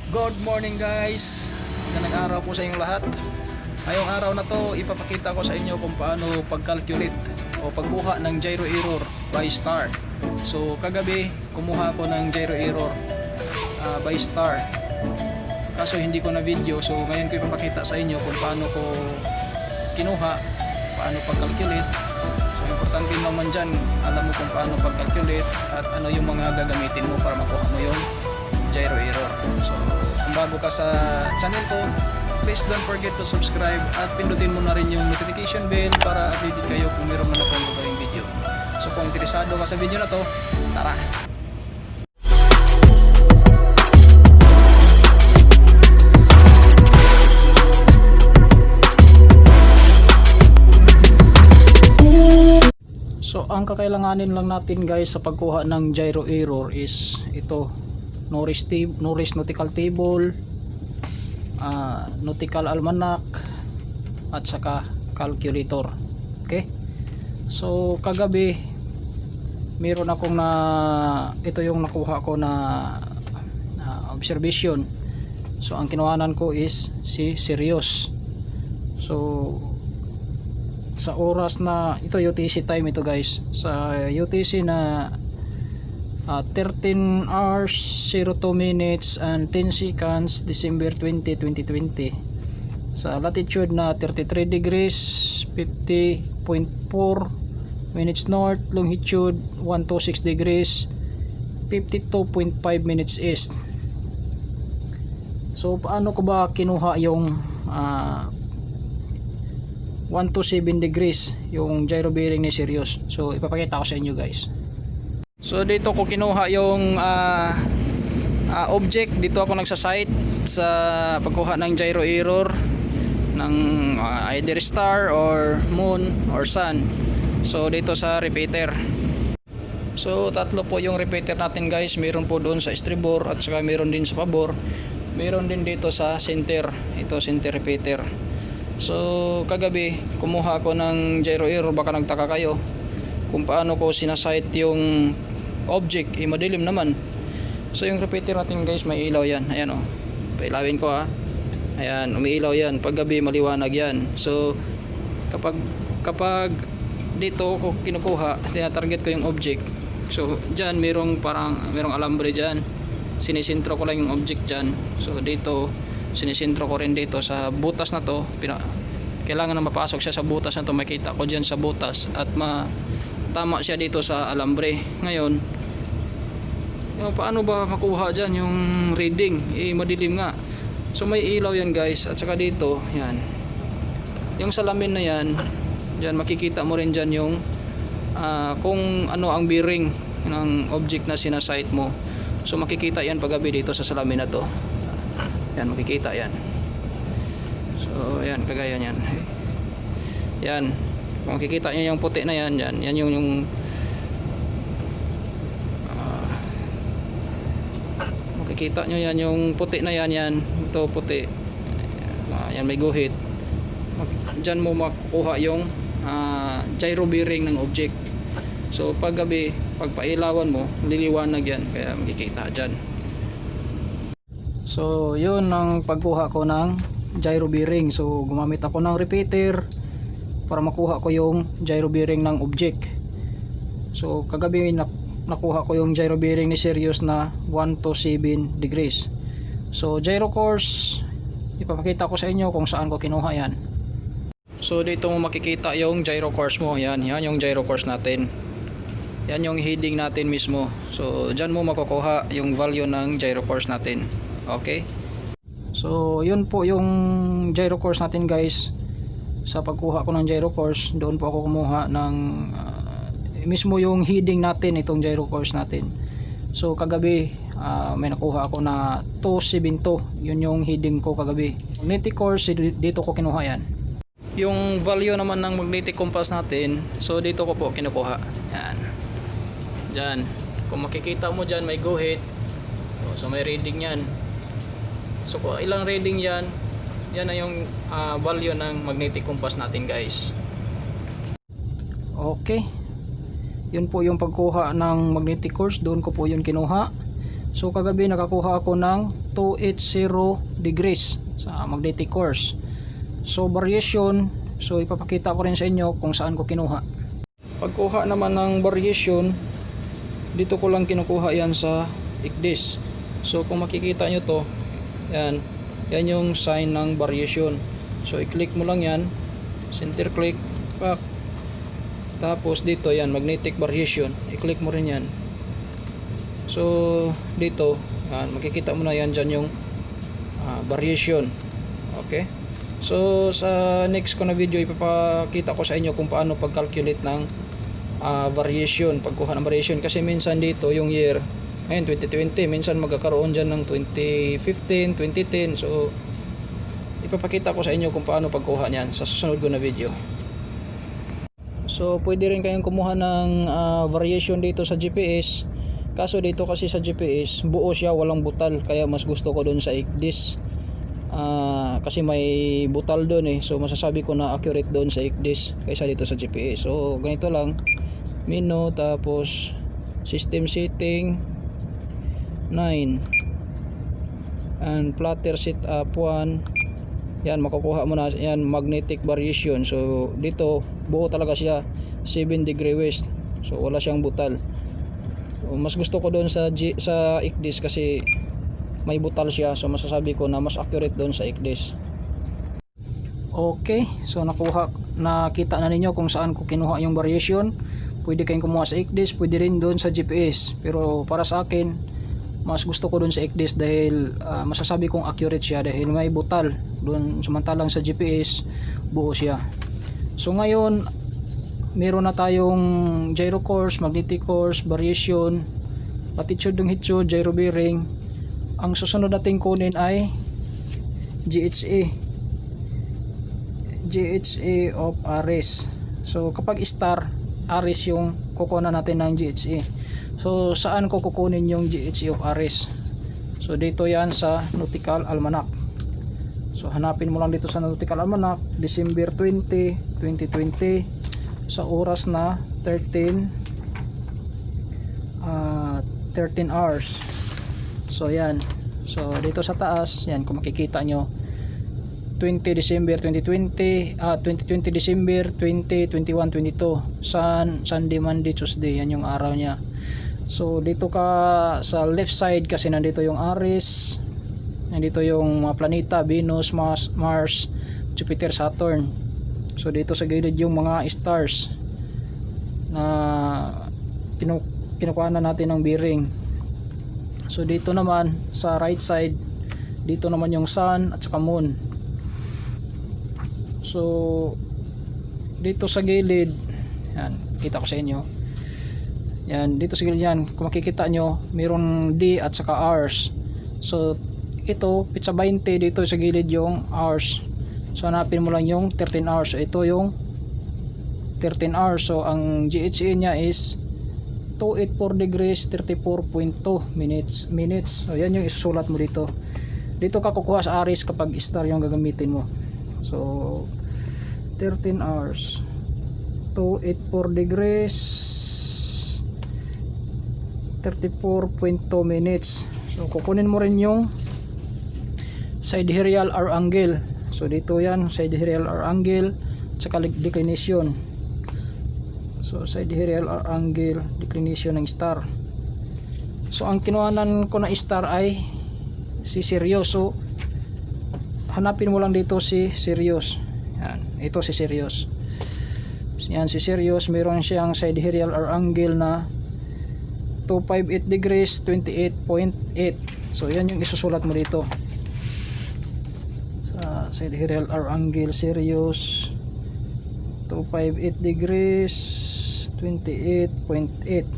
Good morning guys! Magandang araw po sa inyong lahat. Ngayong araw na to, ipapakita ko sa inyo kung paano pag-calculate o pagkuha ng gyro error by star. So kagabi, kumuha ko ng gyro error by star. Kaso hindi ko na video, so ngayon ko ipapakita sa inyo kung paano ko kinuha, paano pag-calculate. So importante naman dyan, alam mo kung paano pag-calculate at ano yung mga gagamitin mo para makuha mo yung gyro error. So kung bago ka sa channel ko, please don't forget to subscribe at pindutin mo na rin yung notification bell para updated kayo kung meron man akong gagawing video. So kung interesado ka sa video na to, tara! So ang kakailanganin lang natin guys sa pagkuha ng gyro error is ito, Norris nautical table, nautical almanac at saka calculator. Okay, so kagabi meron akong ito yung nakuha ko na observation. So ang kinuhanan ko is si Sirius. So sa oras na ito, UTC time ito guys, sa UTC na 13 hours 02 minutes and 10 seconds December 20, 2020, sa latitude na 33 degrees 50.4 minutes north, longitude 126 degrees 52.5 minutes east. So paano ko ba kinuha yung 127 degrees yung gyro bearing ni Sirius? So ipapakita ko sa inyo guys. So dito ko kinuha yung object. Dito ako nagsasite sa pagkuha ng gyro error ng either star or moon or sun. So dito sa repeater. So tatlo po yung repeater natin guys. Meron po doon sa estribor at saka meron din sa pabor. Meron din dito sa center. Ito center repeater. So kagabi kumuha ako ng gyro error. Baka nagtaka kayo kung paano ko sinasite yung object, madilim naman. So yung repeater natin guys, may ilaw yan. Ayan o, pailawin ko ayan, umiilaw yan. Pag gabi maliwanag yan. So kapag dito ko kinukuha, tinatarget ko yung object. So dyan merong alambre dyan. Sinisintro ko lang yung object dyan. So dito sinisintro ko rin dito sa butas na to. Kailangan na mapasok siya sa butas na to. Makita ko dyan sa butas at tama siya dito sa alambre. Ngayon, paano ba makuha dyan yung reading? Madilim nga. So may ilaw yan guys. At saka dito, yan, yung salamin na yan, dyan makikita mo rin dyan yung kung ano ang bearing ng object na sinasite mo. So makikita yan paggabi dito sa salamin na to. Yan, makikita yan. So yan, kagaya yan. Yan, kung makikita nyo yung puti na yan, yan yung makikita nyo yan yung puti na yan, ito puti. Yan may guhit. Dyan mo makukuha yung gyro bearing ng object. So pag gabi, pag pailawan mo, liliwanag yan, kaya makikita dyan. So yun ang pagkuha ko ng gyro bearing. So gumamit ako ng repeater para makuha ko yung gyro bearing ng object. So kagabi nakuha ko yung gyro bearing ni Sirius na 127 degrees. So gyro course, ipapakita ko sa inyo kung saan ko kinuha yan. So dito mo makikita yung gyro course mo. Yan yung gyro course natin. Yan yung heading natin mismo. So dyan mo makukuha yung value ng gyro course natin. Okay, so yun po yung gyro course natin guys. Sa pagkuha ko ng gyro course, doon po ako kumuha ng mismo yung heading natin, itong gyro course natin. So kagabi may nakuha ako na 272. Yun yung heading ko kagabi. Magnetic course, dito ko kinuha yan. Yung value naman ng magnetic compass natin, so dito ko po kinukuha. Yan, dyan, kung makikita mo dyan may guhit. So may reading yan. So kung ilang reading yan na yung value ng magnetic compass natin guys. Okay, yun po yung pagkuha ng magnetic course. Doon ko po yun kinuha. So kagabi nakakuha ako ng 280 degrees sa magnetic course. So variation, so ipapakita ko rin sa inyo kung saan ko kinuha. Pagkuha naman ng variation, dito ko lang kinukuha yan sa ICDIS. So kung makikita nyo to, yan yung sign ng variation. So i-click mo lang yan, center click, back. Tapos dito yan, magnetic variation, i-click mo rin yan. So dito, yan, makikita mo na yan dyan yung variation. Okay, so sa next ko na video ipapakita ko sa inyo kung paano pag-calculate ng variation, pagkuha ng variation. Kasi minsan dito yung year, ngayon 2020, minsan magkakaroon dyan ng 2015, 2010. So ipapakita ko sa inyo kung paano pagkuha niyan sa susunod ko na video. So pwede rin kayong kumuha ng variation dito sa GPS. Kaso dito kasi sa GPS buo siya, walang butal, kaya mas gusto ko doon sa ICDIS. Kasi may butal doon eh. So masasabi ko na accurate doon sa ICDIS kaysa dito sa GPS. So ganito lang, menu, tapos system setting 9 and plotter setup 1. Yan, makukuha mo na yan, magnetic variation. So dito buo talaga siya, 7 degree west. So wala siyang butal. So, mas gusto ko doon sa ICDIS kasi may butal siya. So masasabi ko na mas accurate doon sa ICDIS. Okay, so nakita na ninyo kung saan ko kinuha yung variation. Pwede kayong kumuha sa ICDIS, pwede rin doon sa GPS. Pero para sa akin, mas gusto ko doon sa ICDIS dahil masasabi kong accurate siya dahil may butal doon, samantalang sa GPS buo siya. So ngayon meron na tayong gyro course, magnetic course, variation, latitude, longitude, gyro bearing. Ang susunod natin kunin ay GHA of Aries. So kapag star, Aries yung kukunan natin ng GHA. So saan ko kukunin yung GHA of Aries? So dito yan sa Nautical Almanac. So hanapin mo lang dito sa Nautical Almanac, December 20, 2020, sa oras na 13 hours. So yan, so dito sa taas yan, kung makikita nyo, 20 December 2020, 2020 December 20, 21, 22, Sunday, Monday, Tuesday, yan yung araw nya. So dito ka sa left side kasi nandito yung Aries, nandito yung mga planeta, Venus, Mars, Jupiter, Saturn. So dito sa gilid yung mga stars na kinukuha na natin ng bearing. So dito naman sa right side, dito naman yung sun at saka moon. So dito sa gilid, yan, kita ko sa inyo. Yan, dito sa gilid yan, kung makikita nyo, mayroong D at saka R's. So ito, pizza 20, dito sa gilid yung R's. So hanapin mo lang yung 13 hours. So ito yung 13 hours. So ang GHA nya is 284 degrees 34.2 minutes. So yan yung isusulat mo dito. Dito ka kukuha sa Aries kapag star yung gagamitin mo. So 13 hours 284 degrees 34.2 minutes. So kukunin mo rin yung sidereal hour angle. So dito yan, sidereal hour angle saka declination. So sidereal hour angle, declination ng star. So ang kinuhanan ko na star ay si Sirius. So hanapin mo lang dito si Sirius. Yan, ito si Sirius. Yan si Sirius, meron siyang sidereal hour angle na 258 degrees 28.8. So yan yung isusulat mo dito. Sidereal hour angle Sirius 258 degrees 28.8.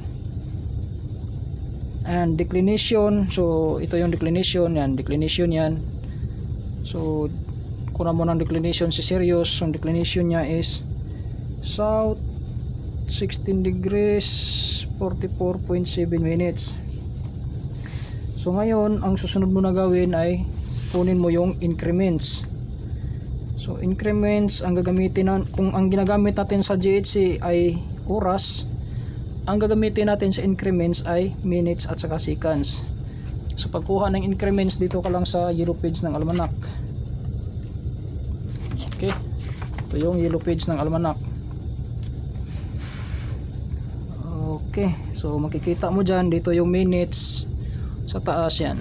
and declination, so ito yung declination yan, so kunan mo ng declination si Sirius. Yung declination nya is south 16 degrees 44.7 minutes. So ngayon ang susunod mo na gawin ay kunin mo yung increments. So increments ang gagamitin kung ang ginagamit natin sa GHC ay oras, ang gagamitin natin sa increments ay minutes at saka seconds. Sa pagkuha ng increments, dito ka lang sa yellow page ng almanac. Okay, ito yung yellow page ng almanac. Okay, so makikita mo dyan, dito yung minutes sa taas yan.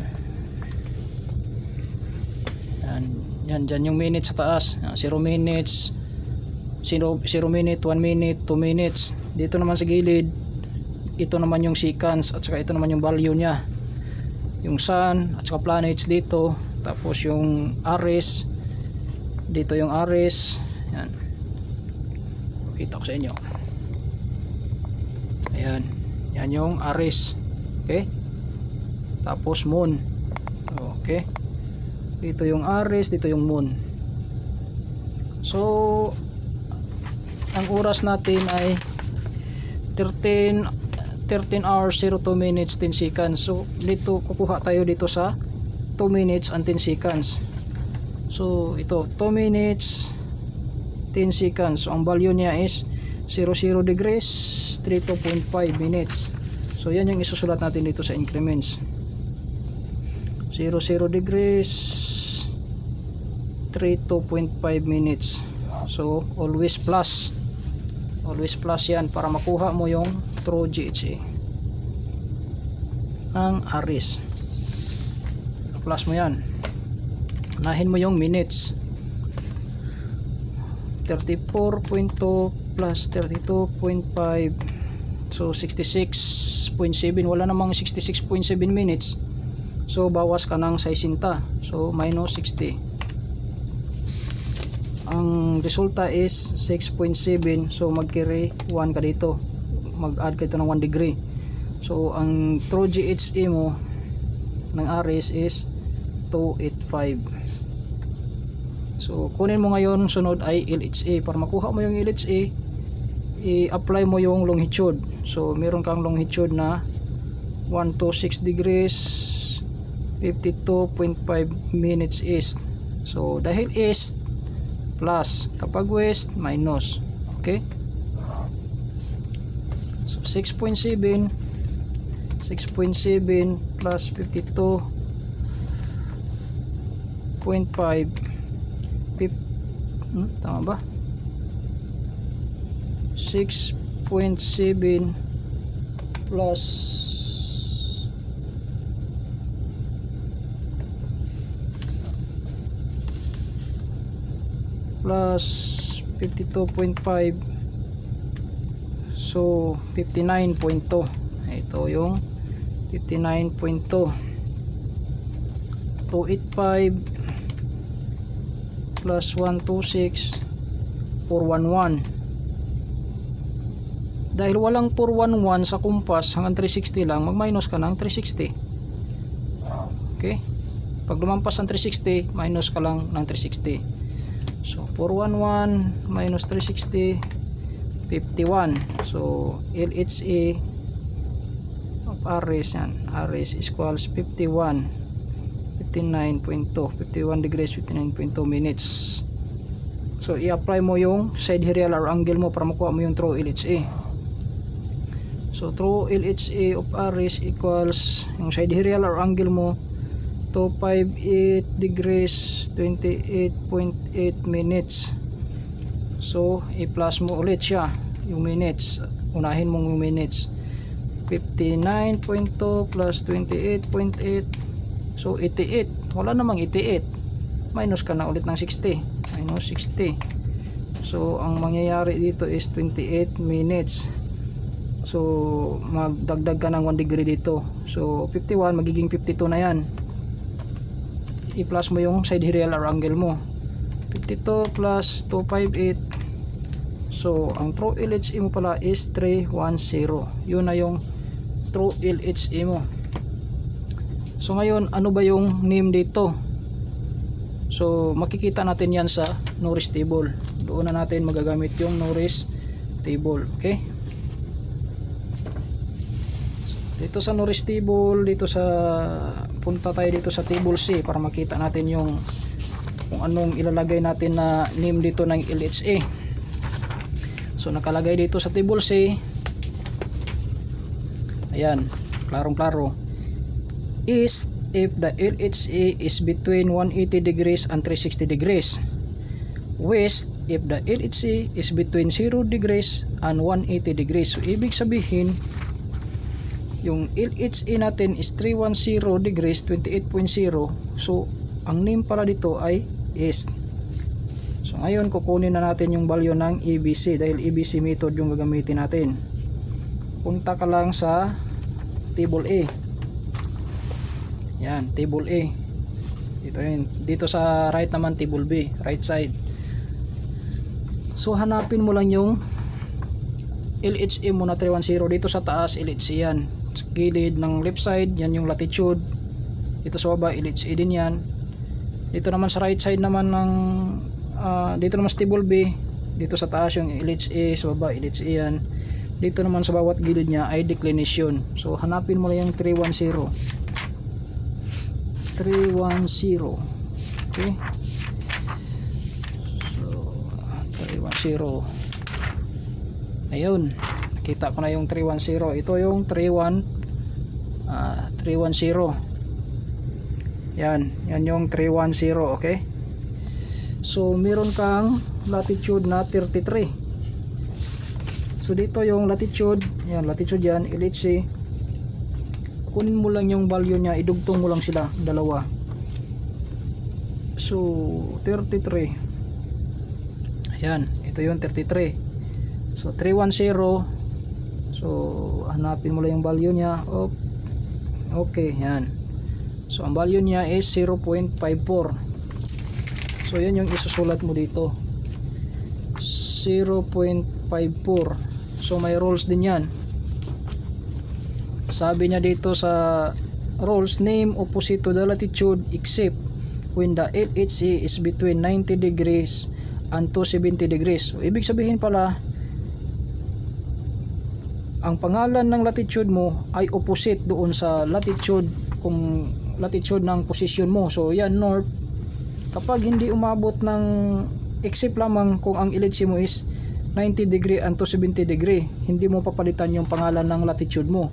Yan, dyan yung minutes sa taas. 0 minutes, 0 minute, 1 minute, 2 minutes. Dito naman sa gilid, ito naman yung seconds, at saka ito naman yung value nya. Yung sun, at saka planets dito. Tapos yung Aries, dito yung Aries. Yan. Kita ko sa inyo. Ayan. Yan yung Aries. Okay? Tapos moon. Okay? Dito yung Aries, dito yung moon. So ang oras natin ay 13 hours 02 minutes 10 seconds. So dito kukuha tayo dito sa 2 minutes and 10 seconds. So ito 2 minutes 10 seconds. So ang value niya is 00 degrees 32.5 minutes. So yan yung isusulat natin dito sa increments. 00 degrees 32.5 minutes. So always plus yan para makuha mo yung true GHA ng Aries. Plus mo yan, unahin mo yung minutes. 34.2 plus 32.5, so 66.7. wala namang 66.7 minutes. So bawas ka ng 60. So minus 60. Ang resulta is 6.7. So mag-carry 1 ka dito. Mag-add ka dito ng 1 degree. So ang true GHA mo ng Aries is 285. So kunin mo ngayon, sunod ay LHA. Para makuha mo yung LHA, i-apply mo yung longitude. So meron kang longitude na 126 degrees 52.5 minutes east. So dahil east, plus, kapag west, minus. Okay, so 6.7 plus 52.5, tama ba? 6.7 plus 52.5, so 59.2. Ito yung 59.2. 285 plus 126 411. Dahil walang 411 sa kumpas hanggang 360 lang, mag-minus ka ng 360. Okay, pag lumampas ng 360, minus ka lang ng 360. So 411 minus 360, 51. So LHA of Aries, yan, Aries equals 51, 59.2, 51 degrees 59.2 minutes. So i-apply mo yung sidereal or angle mo para makuha mo yung true LHA. So true LHA of Aries equals yung sidereal or angle mo 258 degrees 28.8 minutes. So i-plus mo ulit siya yung minutes, unahin mong yung minutes. 59.2 plus 28.8, so 88. wala namang 88, minus ka na ulit ng 60, minus 60. So ang mangyayari dito is 28 minutes. So magdagdag ka ng 1 degree dito. So 51 magiging 52 na yan. I-plus mo yung sidereal or angle mo. 52 plus 258. So ang true LHA mo pala is 310. Yun na yung true LHA mo. So ngayon, ano ba yung name dito? So makikita natin yan sa Norris table. Doon na natin magagamit yung Norris table. Okay, dito sa Norris table, dito sa punta tayo dito sa table C para makita natin yung kung anong ilalagay natin na name dito ng LHA. So nakalagay dito sa table C, ayan, klarong klaro, east if the LHC is between 180 degrees and 360 degrees. West if the LHC is between 0 degrees and 180 degrees. So ibig sabihin yung LHC natin is 310 degrees 28.0. So ang name pala dito ay east. So ngayon kukunin na natin yung value ng ABC dahil ABC method yung gagamitin natin. Punta ka lang sa table A. Yan, table A. Dito sa right naman table B, right side. So hanapin mo lang yung LHC mo na 310. Dito sa taas LHC yan. Sa gilid ng left side yan yung latitude. Dito sa baba LHC din yan. Dito naman sa right side naman ng dito naman sa table B, dito sa taas yung LHC, sa baba LHC yan. Dito naman sa bawat gilid niya ay declination. So hanapin mo lang yung 310. Okay, so 310. Ayun, nakita ko na yung 310. Ito yung 310. Yan yung 310. Okay, so meron kang latitude na 33. So dito yung latitude, yan latitude yan, LHC. Kunin mo lang yung value niya, idugtong mo lang sila dalawa. So 33. Ayan, ito yung 33. So 310. So hanapin mo lang yung value niya. Oh, okay, yan. So ang value niya is 0.54. So yan yung isusulat mo dito, 0.54. So may rules din yan. Sabi niya dito sa rules, name opposite to the latitude except when the LHC is between 90 degrees and 270 degrees. So ibig sabihin pala ang pangalan ng latitude mo ay opposite doon sa latitude, kung latitude ng position mo. So yan north. Kapag hindi umabot ng except lamang kung ang LHC mo is 90 degree and 270 degree, hindi mo papalitan yung pangalan ng latitude mo.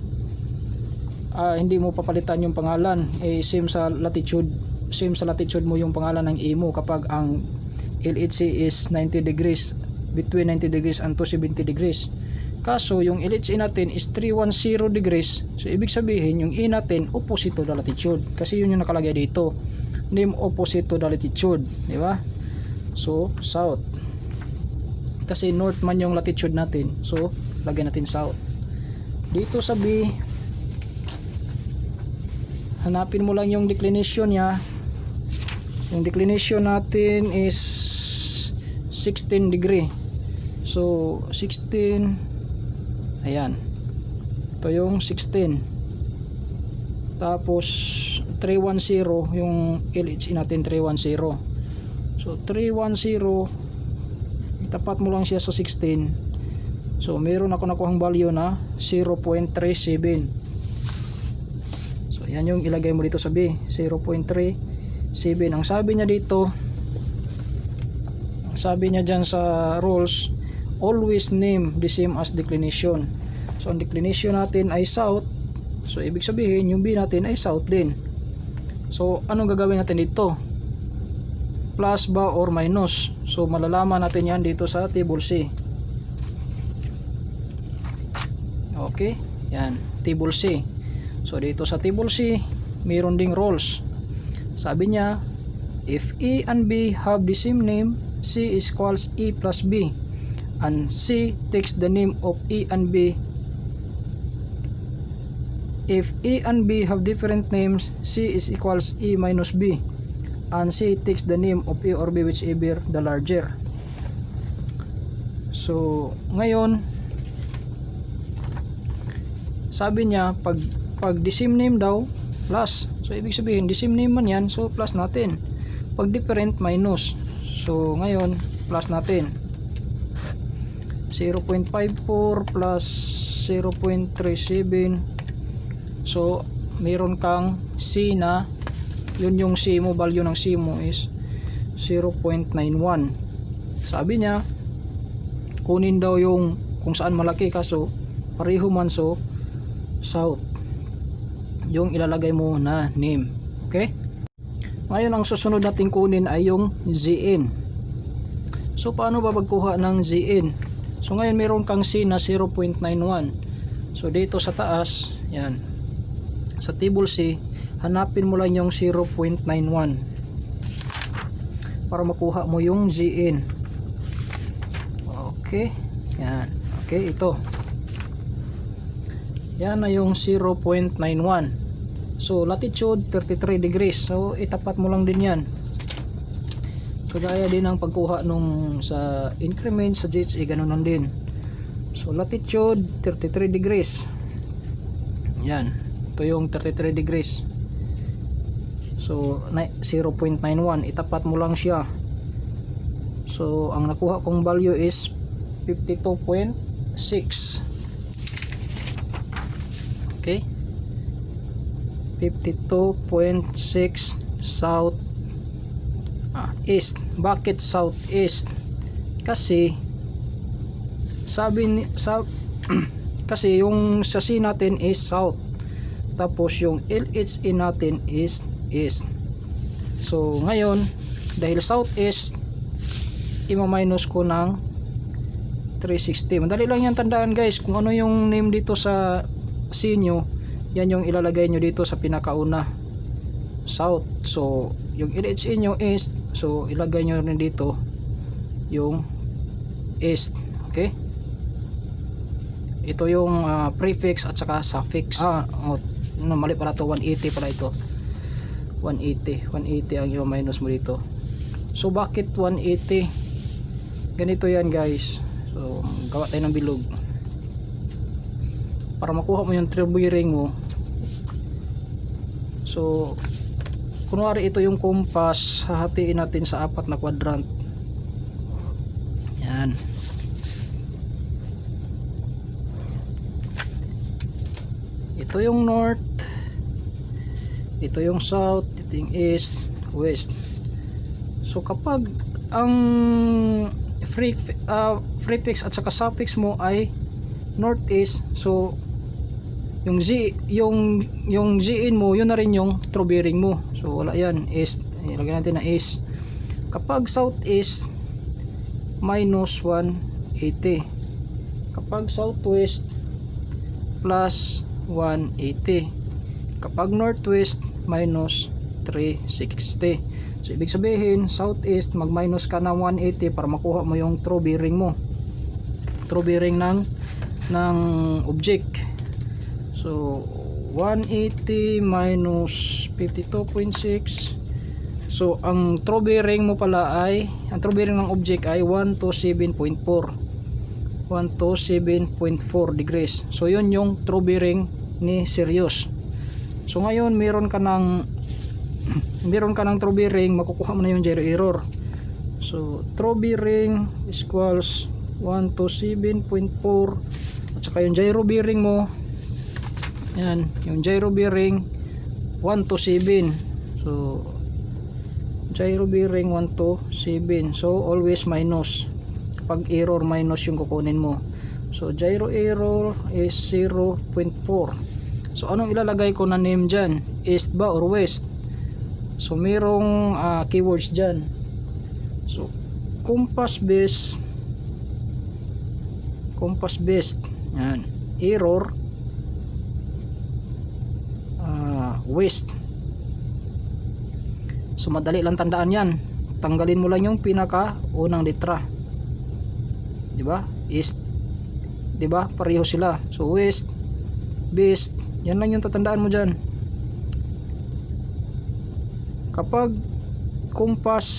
Hindi mo papalitan yung pangalan, same sa latitude mo yung pangalan ng A mo kapag ang LHC is 90 degrees, between 90 degrees and 270 degrees. Kaso yung LHC natin is 310 degrees, so ibig sabihin yung A natin opposite to the latitude, kasi yun yung nakalagay dito, name opposite to the latitude, di ba? So south, kasi north man yung latitude natin, so lagyan natin south. Dito sa B, hanapin mo lang yung declination nya. Yung declination natin is 16 degree. So 16, ayan, ito yung 16. Tapos 310 yung LHC natin, 310. So 310, itapat mo lang siya sa 16. So meron ako nakuhang value na 0.37. So yan yung ilagay mo dito sa B, 0.37. Ang sabi niya dito, ang sabi niya dyan sa rules, always name the same as declination. So ang declination natin ay south, so ibig sabihin yung B natin ay south din. So anong gagawin natin dito? Plus ba or minus? So malalaman natin yan dito sa table C. Okay, yan, table C. So dito sa table C, mayroon ding rules. Sabi niya, if A and B have the same name, C is equals A plus B, and C takes the name of A and B. If A and B have different names, C is equals A minus B, and C takes the name of A or B, whichever the larger. So ngayon, sabi niya pag the same name daw, plus. So ibig sabihin the same name man yan, so plus natin. Pag different, minus. So ngayon plus natin, 0.54 plus 0.37. So meron kang C na, yun yung C mo, value ng C mo is 0.91. Sabi niya kunin daw yung kung saan malaki, kaso pareho man, so south yung ilalagay mo na name. Okay? Ngayon ang susunod nating kunin ay yung ZN. So paano ba magkuha ng ZN? So ngayon meron kang C na 0.91. So dito sa taas, yan. Sa table C, hanapin mo lang yung 0.91 para makuha mo yung ZN. Okay? Yan. Okay, ito. Yan na yung 0.91. So latitude 33 degrees. So itapat mo lang din yan. Kagaya din ang pagkuha nung sa increment sa GHA, ganun lang din. So latitude 33 degrees. Yan. Ito yung 33 degrees. So 0.91, itapat mo lang siya. So ang nakuha kong value is 52.6. Okay? 52.6 south east. Bakit southeast? Kasi kasi yung sa C natin is south, tapos yung LHE natin is east. So ngayon dahil southeast, ima-minus ko ng 360. Madali lang yan tandaan guys. Kung ano yung name dito sa C nyo, yan yung ilalagay nyo dito sa pinakauna, south. So yung LHE nyo east, so ilagay nyo rin dito yung east. Okay, ito yung prefix at saka suffix. Mali pala to, 180 pala ito. 180 ang i-minus mo dito. So bakit 180? Ganito yan guys. So gawa tayo ng bilog para makuha mo yung true bearing mo. So kunwari ito yung compass, hahatiin natin sa 4 na quadrant. Yan. Ito yung north, ito yung south, ito yung east, west. So kapag ang prefix at saka suffix mo ay northeast, so yung ZN mo, yun na rin yung true bearing mo. So wala yan, east, ilagay natin na east. Kapag southeast, minus 180. Kapag southwest, plus 180. Kapag northwest, minus 360. So ibig sabihin, southeast, mag minus ka na 180 para makuha mo yung true bearing mo, true bearing ng object. So 180 minus 52.6. So ang true bearing mo pala ay, ang true bearing ng object ay 127.4 degrees. So yun yung true bearing ni Sirius. So ngayon meron ka ng true bearing, makukuha mo na yung gyro error. So true bearing is equals 127.4 at saka yung gyro bearing mo, yan, yung gyro bearing 127. So gyro bearing 127. So always minus. Kapag error, minus yung kukunin mo. So gyro error is 0.4. So anong ilalagay ko na name dyan? East ba or west? So merong keywords dyan. So compass based, yan, error west. So madali lang tandaan yan. Tanggalin mo lang yung pinaka unang letra, di ba? East, di ba? Pareho sila. So west, beast, yan lang yung tatandaan mo dyan. Kapag compass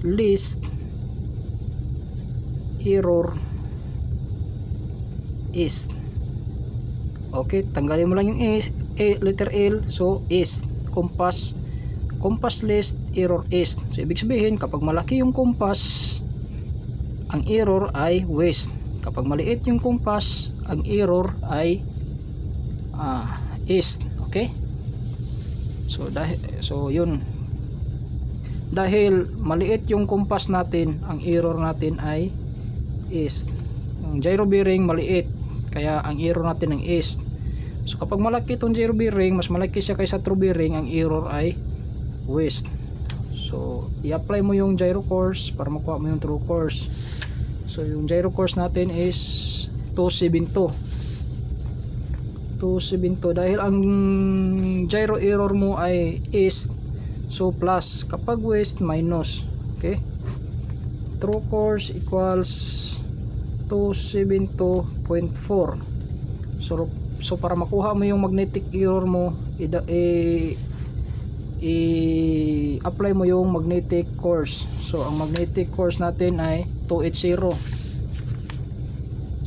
list, error east. Okay, tanggalin mo lang yung letter L. So east, compass list, error east. So ibig sabihin, kapag malaki yung compass, ang error ay west. Kapag maliit yung compass, ang error ay east. Okay, so yun, dahil maliit yung compass natin, ang error natin ay east. Yung gyro bearing maliit, kaya ang error natin ng east. So kapag malaki itong gyro bearing, mas malaki siya kaysa true bearing, ang error ay waste. So i-apply mo yung gyro course para makuha mo yung true course. So yung gyro course natin is 272 dahil ang gyro error mo ay east, so plus, kapag west minus. Okay, true course equals 272.4. So para makuha mo yung magnetic error mo, i-apply mo yung magnetic course. So ang magnetic course natin ay 280.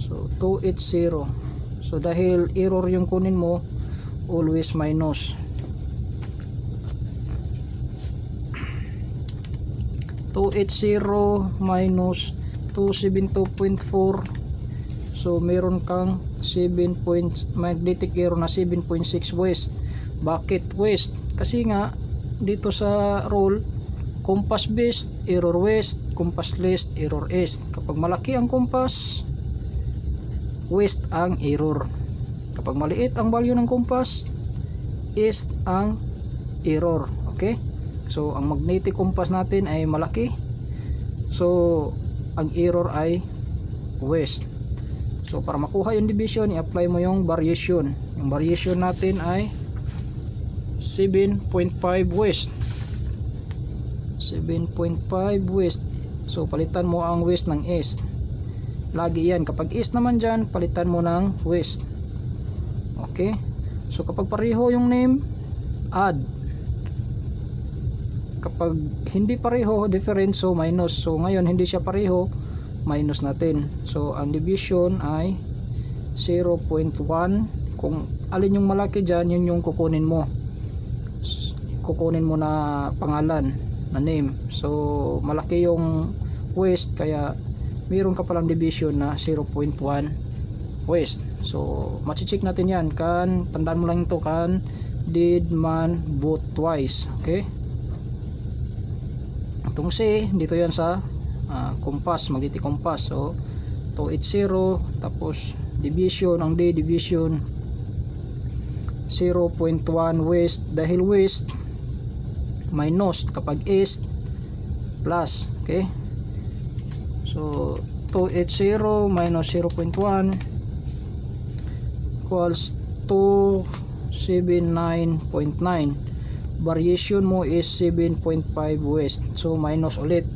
So 280. So dahil error yung kunin mo, always minus. 280 minus 272.4. So meron kang magnetic error na 7.6 west. Bakit west? Kasi nga dito sa rule, compass based error west, compass less error east. Kapag malaki ang compass, west ang error. Kapag maliit ang value ng compass, east ang error. Okay, so ang magnetic compass natin ay malaki, so ang error ay west. So para makuha yung division, i-apply mo yung variation. Yung variation natin ay 7.5 west. 7.5 west. So palitan mo ang west ng east. Lagi yan. Kapag east naman dyan, palitan mo ng west. Okay, so kapag pareho yung name, add. Kapag hindi pareho, different, so minus. So ngayon hindi siya pareho, minus natin. So ang division ay 0.1. Kung alin yung malaki dyan, yun yung kukunin mo na pangalan, na name. So malaki yung west, kaya meron ka palang division na 0.1 west. So machi-check natin yan. Tandaan mo lang ito, did man vote twice. Okay, itong C dito yan sa compass, magnetic compass. So 280, tapos division, ang D division 0.1 west, dahil west minus, kapag east plus. Okay, so 280 minus 0.1 equals 279.9. Variation mo is 7.5 west, so minus ulit.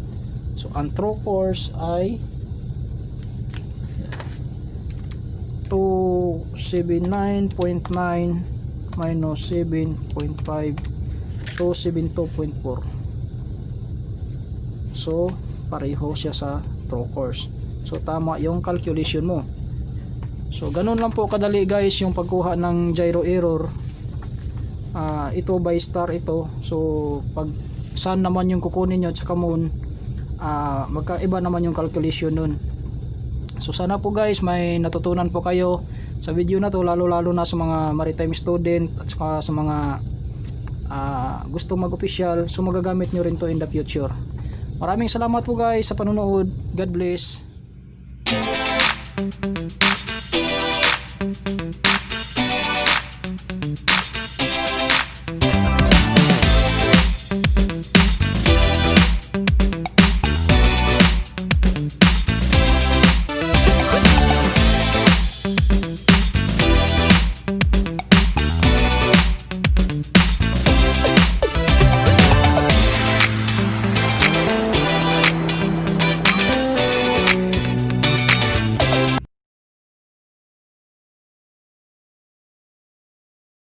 So ang true course ay 279.9 minus 7.5, 272.4. so pareho siya sa true course. So tama yung calculation mo. So ganun lang po kadali guys yung pagkuha ng gyro error. Ito by star ito. So pag sun naman yung kukunin nyo at saka moon, magkaiba naman yung calculation nun. So sana po guys may natutunan po kayo sa video na to, lalo na sa mga maritime student at saka sa mga gusto mag-official. So magagamit nyo rin to in the future. Maraming salamat po guys sa panonood. God bless.